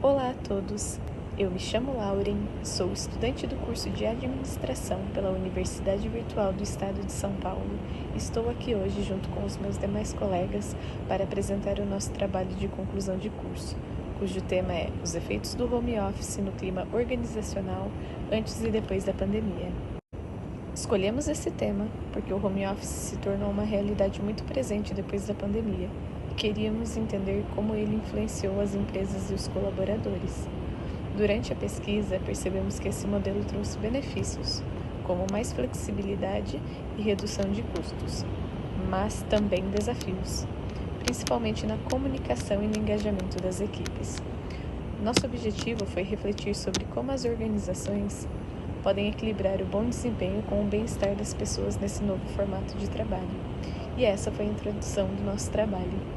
Olá a todos, eu me chamo Lauren, sou estudante do curso de Administração pela Universidade Virtual do Estado de São Paulo e estou aqui hoje junto com os meus demais colegas para apresentar o nosso trabalho de conclusão de curso, cujo tema é os efeitos do home office no clima organizacional antes e depois da pandemia. Escolhemos esse tema porque o home office se tornou uma realidade muito presente depois da pandemia e queríamos entender como ele influenciou as empresas e os colaboradores. Durante a pesquisa, percebemos que esse modelo trouxe benefícios, como mais flexibilidade e redução de custos, mas também desafios, principalmente na comunicação e no engajamento das equipes. Nosso objetivo foi refletir sobre como as organizações podem equilibrar o bom desempenho com o bem-estar das pessoas nesse novo formato de trabalho. E essa foi a introdução do nosso trabalho.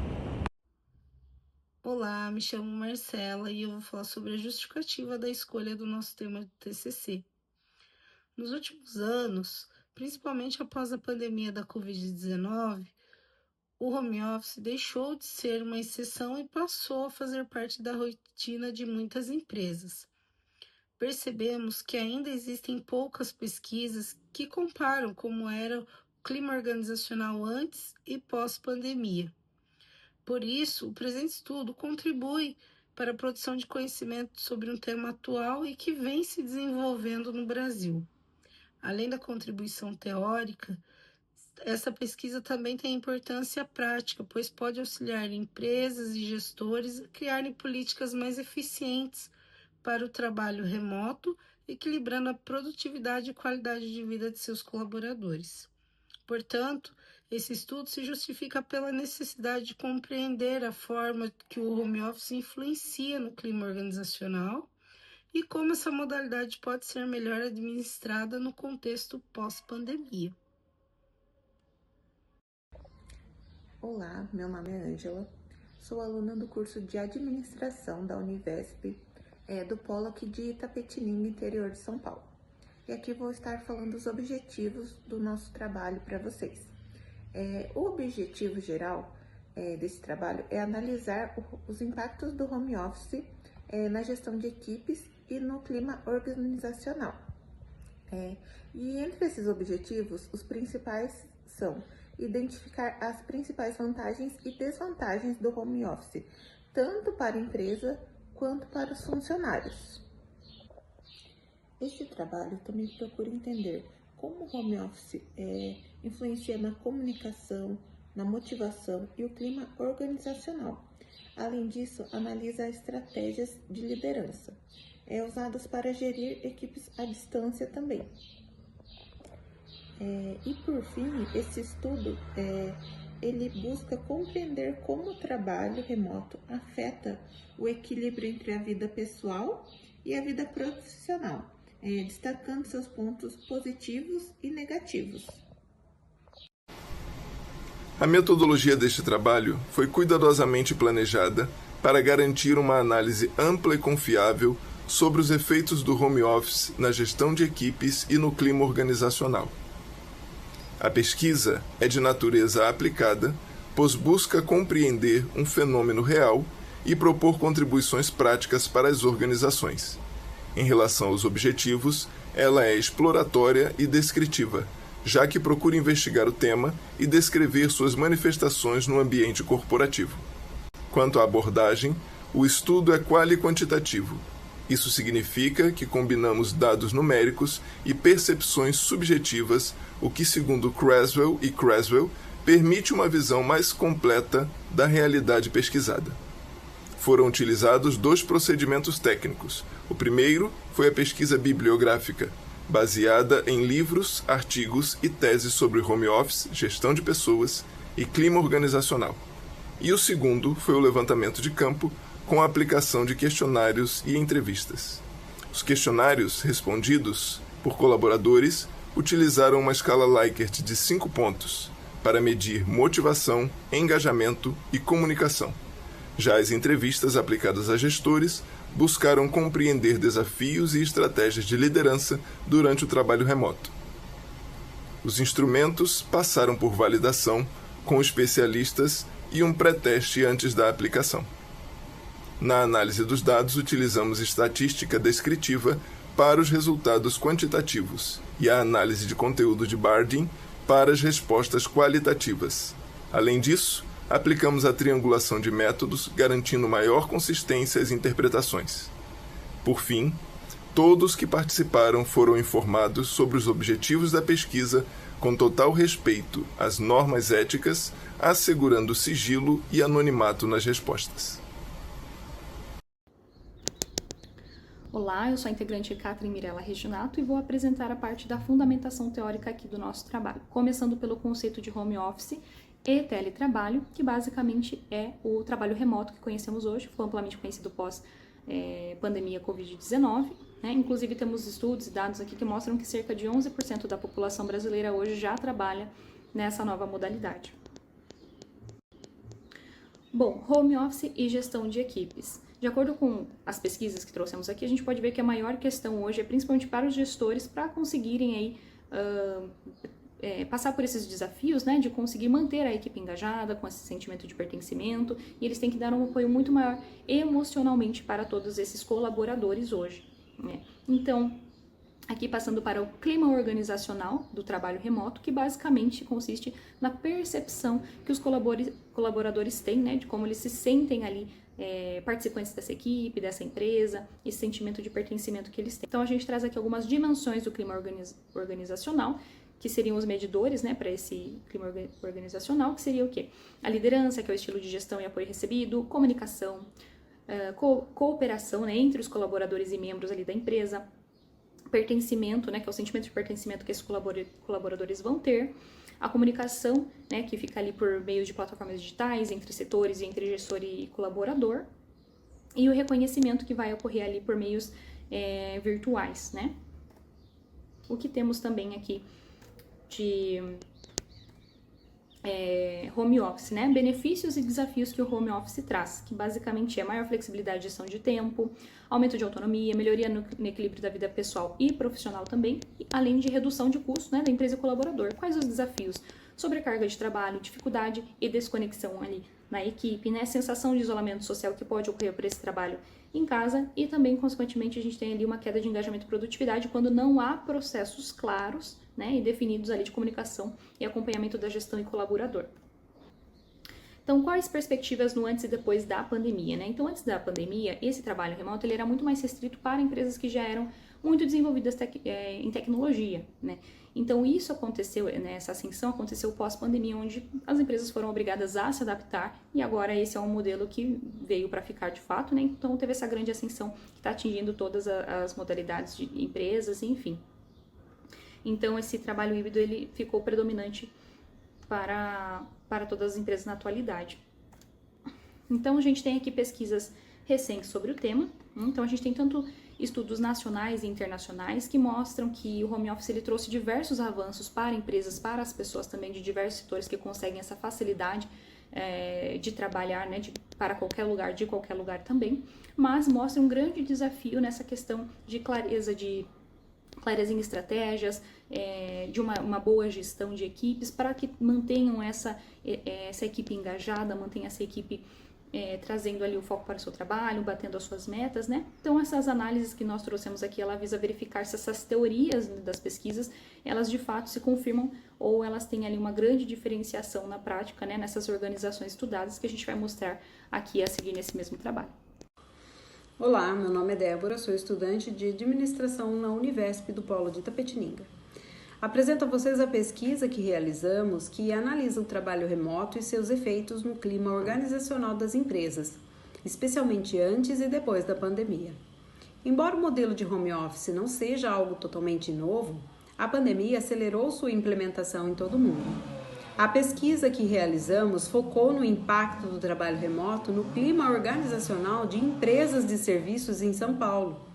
Olá, me chamo Marcela e eu vou falar sobre a justificativa da escolha do nosso tema de TCC. Nos últimos anos, principalmente após a pandemia da Covid-19, o home office deixou de ser uma exceção e passou a fazer parte da rotina de muitas empresas. Percebemos que ainda existem poucas pesquisas que comparam como era o clima organizacional antes e pós-pandemia. Por isso, o presente estudo contribui para a produção de conhecimento sobre um tema atual e que vem se desenvolvendo no Brasil. Além da contribuição teórica, essa pesquisa também tem importância prática, pois pode auxiliar empresas e gestores a criarem políticas mais eficientes para o trabalho remoto, equilibrando a produtividade e qualidade de vida de seus colaboradores. Portanto, esse estudo se justifica pela necessidade de compreender a forma que o home office influencia no clima organizacional e como essa modalidade pode ser melhor administrada no contexto pós-pandemia. Olá, meu nome é Ângela, sou aluna do curso de Administração da Univesp, do Polo aqui de Itapetininga, interior de São Paulo. E aqui vou estar falando os objetivos do nosso trabalho para vocês. O objetivo geral desse trabalho é analisar os impactos do home office na gestão de equipes e no clima organizacional. E entre esses objetivos, os principais são identificar as principais vantagens e desvantagens do home office, tanto para a empresa quanto para os funcionários. Este trabalho também procura entender como o home office influencia na comunicação, na motivação e o clima organizacional. Além disso, analisa estratégias de liderança, usadas para gerir equipes à distância também. E por fim, esse estudo ele busca compreender como o trabalho remoto afeta o equilíbrio entre a vida pessoal e a vida profissional, destacando seus pontos positivos e negativos. A metodologia deste trabalho foi cuidadosamente planejada para garantir uma análise ampla e confiável sobre os efeitos do home office na gestão de equipes e no clima organizacional. A pesquisa é de natureza aplicada, pois busca compreender um fenômeno real e propor contribuições práticas para as organizações. Em relação aos objetivos, ela é exploratória e descritiva, já que procura investigar o tema e descrever suas manifestações no ambiente corporativo. Quanto à abordagem, o estudo é quali-quantitativo. Isso significa que combinamos dados numéricos e percepções subjetivas, o que, segundo Creswell e Creswell, permite uma visão mais completa da realidade pesquisada. Foram utilizados 2 procedimentos técnicos. O primeiro foi a pesquisa bibliográfica, baseada em livros, artigos e teses sobre home office, gestão de pessoas e clima organizacional. E o segundo foi o levantamento de campo, com a aplicação de questionários e entrevistas. Os questionários respondidos por colaboradores utilizaram uma escala Likert de 5 pontos para medir motivação, engajamento e comunicação. Já as entrevistas aplicadas a gestores buscaram compreender desafios e estratégias de liderança durante o trabalho remoto. Os instrumentos passaram por validação com especialistas e um pré-teste antes da aplicação. Na análise dos dados, utilizamos estatística descritiva para os resultados quantitativos e a análise de conteúdo de Bardeen para as respostas qualitativas. Além disso, aplicamos a triangulação de métodos, garantindo maior consistência às interpretações. Por fim, todos que participaram foram informados sobre os objetivos da pesquisa com total respeito às normas éticas, assegurando sigilo e anonimato nas respostas. Olá, eu sou a integrante Catherine Mirella Reginato e vou apresentar a parte da fundamentação teórica aqui do nosso trabalho, começando pelo conceito de home office e teletrabalho, que basicamente é o trabalho remoto que conhecemos hoje, foi amplamente conhecido pós-pandemia Covid-19, né? Inclusive temos estudos e dados aqui que mostram que cerca de 11% da população brasileira hoje já trabalha nessa nova modalidade. Bom, home office e gestão de equipes. De acordo com as pesquisas que trouxemos aqui, a gente pode ver que a maior questão hoje é principalmente para os gestores para conseguirem aí, passar por esses desafios, né, de conseguir manter a equipe engajada, com esse sentimento de pertencimento, e eles têm que dar um apoio muito maior emocionalmente para todos esses colaboradores hoje, né? Então, aqui passando para o clima organizacional do trabalho remoto, que basicamente consiste na percepção que os colaboradores têm, né, de como eles se sentem ali, participantes dessa equipe, dessa empresa, esse sentimento de pertencimento que eles têm. Então a gente traz aqui algumas dimensões do clima organizacional, que seriam os medidores, né, para esse clima organizacional, que seria o quê? A liderança, que é o estilo de gestão e apoio recebido, comunicação, cooperação, né, entre os colaboradores e membros ali da empresa, pertencimento, né, que é o sentimento de pertencimento que esses colaboradores vão ter, a comunicação, né, que fica ali por meio de plataformas digitais, entre setores e entre gestor e colaborador, e o reconhecimento que vai ocorrer ali por meios virtuais, né. O que temos também aqui de home office, né? Benefícios e desafios que o home office traz, que basicamente é maior flexibilidade de gestão de tempo, aumento de autonomia, melhoria no equilíbrio da vida pessoal e profissional também, além de redução de custos, né, da empresa e colaborador. Quais os desafios? Sobrecarga de trabalho, dificuldade e desconexão ali na equipe, né? Sensação de isolamento social que pode ocorrer por esse trabalho em casa e também, consequentemente, a gente tem ali uma queda de engajamento e produtividade quando não há processos claros, né, e definidos ali de comunicação e acompanhamento da gestão e colaborador. Então, quais perspectivas no antes e depois da pandemia, né? Então, antes da pandemia, esse trabalho remoto ele era muito mais restrito para empresas que já eram muito desenvolvidas em tecnologia, né? Então, isso aconteceu, né, essa ascensão aconteceu pós-pandemia, onde as empresas foram obrigadas a se adaptar e agora esse é um modelo que veio para ficar de fato, né? Então, teve essa grande ascensão que está atingindo todas as modalidades de empresas, enfim. Então, esse trabalho híbrido ele ficou predominante para todas as empresas na atualidade. Então, a gente tem aqui pesquisas recentes sobre o tema. Então, a gente tem tanto estudos nacionais e internacionais que mostram que o home office ele trouxe diversos avanços para empresas, para as pessoas também de diversos setores que conseguem essa facilidade de trabalhar, né, para qualquer lugar, de qualquer lugar também, mas mostra um grande desafio nessa questão de clareza em estratégias, de uma boa gestão de equipes, para que mantenham essa equipe engajada, mantenha essa equipe trazendo ali o foco para o seu trabalho, batendo as suas metas, né? Então, essas análises que nós trouxemos aqui, ela visa verificar se essas teorias das pesquisas, elas de fato se confirmam ou elas têm ali uma grande diferenciação na prática, né? Nessas organizações estudadas que a gente vai mostrar aqui a seguir nesse mesmo trabalho. Olá, meu nome é Débora, sou estudante de administração na Univesp do Polo de Itapetininga. Apresento a vocês a pesquisa que realizamos que analisa o trabalho remoto e seus efeitos no clima organizacional das empresas, especialmente antes e depois da pandemia. Embora o modelo de home office não seja algo totalmente novo, a pandemia acelerou sua implementação em todo o mundo. A pesquisa que realizamos focou no impacto do trabalho remoto no clima organizacional de empresas de serviços em São Paulo.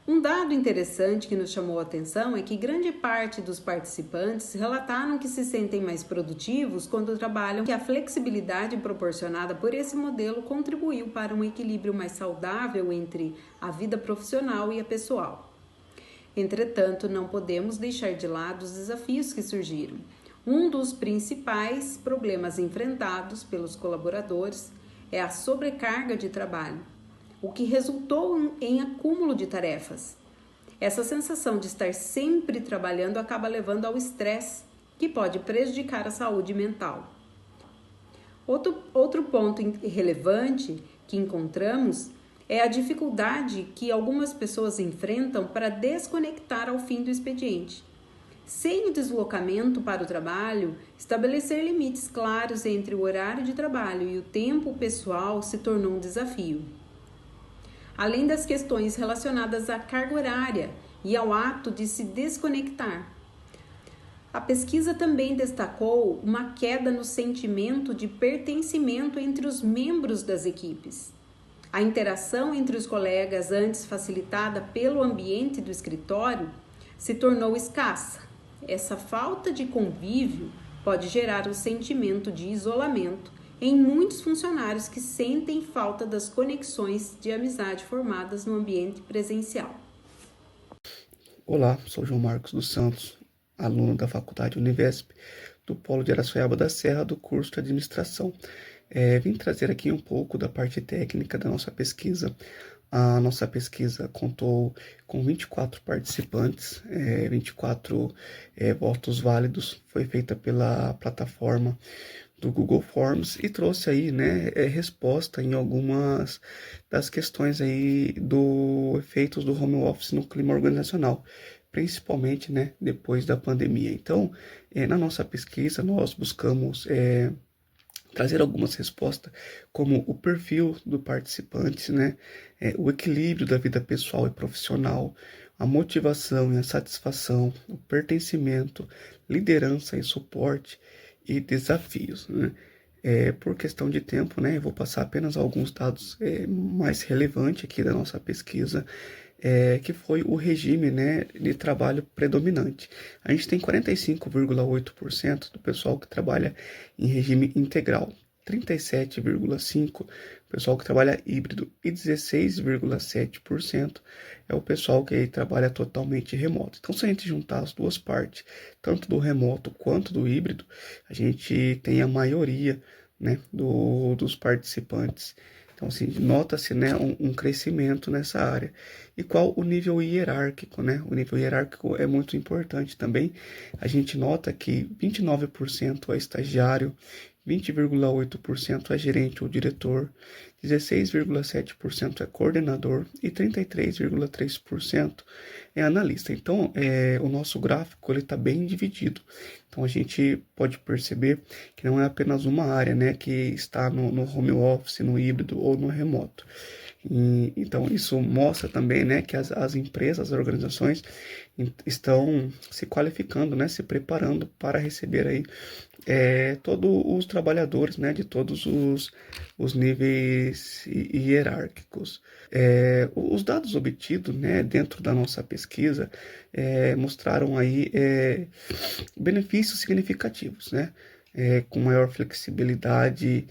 Um dado interessante que nos chamou a atenção é que grande parte dos participantes relataram que se sentem mais produtivos quando trabalham, que a flexibilidade proporcionada por esse modelo contribuiu para um equilíbrio mais saudável entre a vida profissional e a pessoal. Entretanto, não podemos deixar de lado os desafios que surgiram. Um dos principais problemas enfrentados pelos colaboradores é a sobrecarga de trabalho. o que resultou em acúmulo de tarefas. Essa sensação de estar sempre trabalhando acaba levando ao estresse, que pode prejudicar a saúde mental. Outro ponto relevante que encontramos é a dificuldade que algumas pessoas enfrentam para desconectar ao fim do expediente. Sem o deslocamento para o trabalho, estabelecer limites claros entre o horário de trabalho e o tempo pessoal se tornou um desafio. Além das questões relacionadas à carga horária e ao ato de se desconectar. A pesquisa também destacou uma queda no sentimento de pertencimento entre os membros das equipes. A interação entre os colegas, antes facilitada pelo ambiente do escritório, se tornou escassa. Essa falta de convívio pode gerar um sentimento de isolamento em muitos funcionários que sentem falta das conexões de amizade formadas no ambiente presencial. Olá, sou João Marcos dos Santos, aluno da Faculdade Univesp, do Polo de Araçoiaba da Serra, do curso de Administração. Vim trazer aqui um pouco da parte técnica da nossa pesquisa. A nossa pesquisa contou com 24 participantes, 24 votos válidos. Foi feita pela plataforma do Google Forms e trouxe aí, resposta em algumas das questões aí do efeitos do home office no clima organizacional, principalmente, depois da pandemia. Então, na nossa pesquisa, nós buscamos trazer algumas respostas, como o perfil do participante, o equilíbrio da vida pessoal e profissional, a motivação e a satisfação, o pertencimento, liderança e suporte e desafios. Por questão de tempo, eu vou passar apenas alguns dados mais relevantes aqui da nossa pesquisa, que foi o regime de trabalho predominante. A gente tem 45,8% do pessoal que trabalha em regime integral, 37,5% pessoal que trabalha híbrido e 16,7% é o pessoal que trabalha totalmente remoto. Então, se a gente juntar as duas partes, tanto do remoto quanto do híbrido, a gente tem a maioria dos participantes. Então, assim, nota-se um crescimento nessa área. E qual o nível hierárquico? O nível hierárquico é muito importante também. A gente nota que 29% é estagiário, 20,8% é gerente ou diretor, 16,7% é coordenador e 33,3% é analista. Então, o nosso gráfico está bem dividido. Então, a gente pode perceber que não é apenas uma área que está no home office, no híbrido ou no remoto. Então, isso mostra também que as empresas, as organizações estão se qualificando, se preparando para receber aí todos os trabalhadores de todos os níveis hierárquicos. Os dados obtidos dentro da nossa pesquisa mostraram aí benefícios significativos, com maior flexibilidade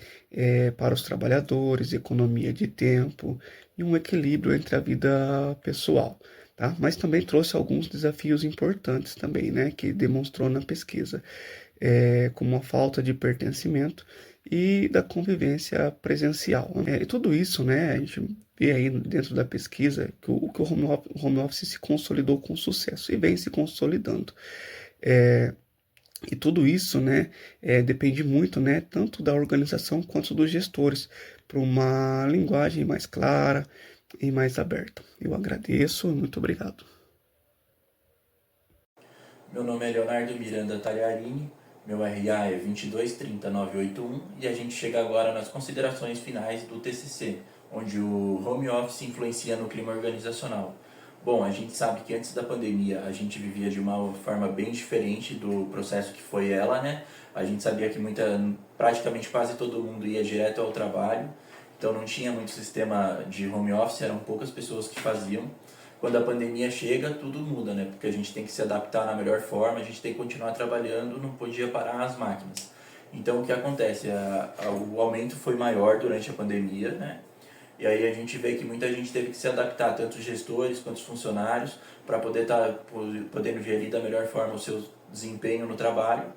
para os trabalhadores, economia de tempo e um equilíbrio entre a vida pessoal. Tá? Mas também trouxe alguns desafios importantes também, que demonstrou na pesquisa, como a falta de pertencimento e da convivência presencial. E tudo isso, a gente vê aí dentro da pesquisa que o home office se consolidou com sucesso e vem se consolidando. E tudo isso, depende muito, tanto da organização quanto dos gestores, para uma linguagem mais clara e mais aberta. Eu agradeço e muito obrigado. Meu nome é Leonardo Miranda Tagliarini, meu RA é 2230981 e a gente chega agora nas considerações finais do TCC, onde o home office influencia no clima organizacional. Bom, a gente sabe que antes da pandemia a gente vivia de uma forma bem diferente do processo que foi ela, A gente sabia que praticamente quase todo mundo ia direto ao trabalho, então não tinha muito sistema de home office, eram poucas pessoas que faziam. Quando a pandemia chega, tudo muda, Porque a gente tem que se adaptar na melhor forma, a gente tem que continuar trabalhando, não podia parar as máquinas. Então o que acontece? O aumento foi maior durante a pandemia, E aí a gente vê que muita gente teve que se adaptar, tanto os gestores quanto os funcionários, para poder estar podendo gerir da melhor forma o seu desempenho no trabalho,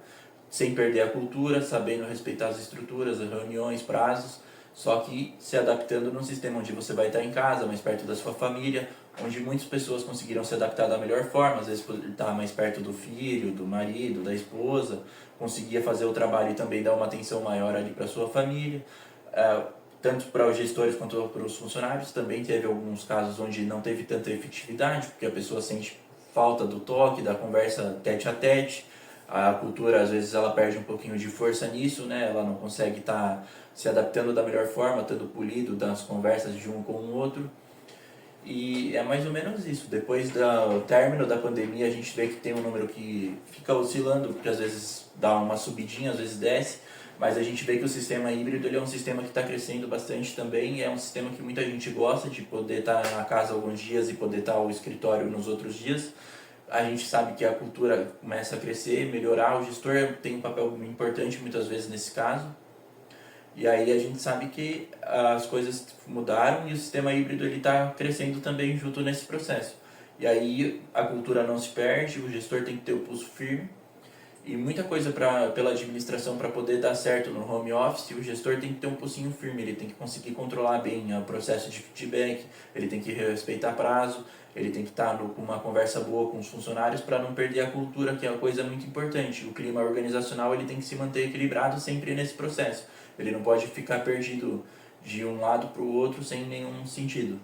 sem perder a cultura, sabendo respeitar as estruturas, as reuniões, prazos, só que se adaptando num sistema onde você vai estar em casa, mais perto da sua família, onde muitas pessoas conseguiram se adaptar da melhor forma, às vezes por estar mais perto do filho, do marido, da esposa, conseguia fazer o trabalho e também dar uma atenção maior ali para sua família, tanto para os gestores quanto para os funcionários. Também teve alguns casos onde não teve tanta efetividade, porque a pessoa sente falta do toque, da conversa tete a tete. A cultura, às vezes, ela perde um pouquinho de força nisso, né? Ela não consegue estar se adaptando da melhor forma, estando polido das conversas de um com o outro. E é mais ou menos isso. Depois do término da pandemia, a gente vê que tem um número que fica oscilando, porque às vezes dá uma subidinha, às vezes desce, mas a gente vê que o sistema híbrido ele é um sistema que está crescendo bastante também, e é um sistema que muita gente gosta de poder estar na casa alguns dias e poder estar ao escritório nos outros dias. A gente sabe que a cultura começa a crescer, melhorar, o gestor tem um papel importante muitas vezes nesse caso. E aí a gente sabe que as coisas mudaram e o sistema híbrido está crescendo também junto nesse processo. E aí a cultura não se perde, o gestor tem que ter o pulso firme. E muita coisa pela administração para poder dar certo no home office, o gestor tem que ter um pulsinho firme, ele tem que conseguir controlar bem o processo de feedback, ele tem que respeitar prazo, ele tem que estar com uma conversa boa com os funcionários para não perder a cultura, que é uma coisa muito importante. O clima organizacional ele tem que se manter equilibrado sempre nesse processo. Ele não pode ficar perdido de um lado para o outro sem nenhum sentido.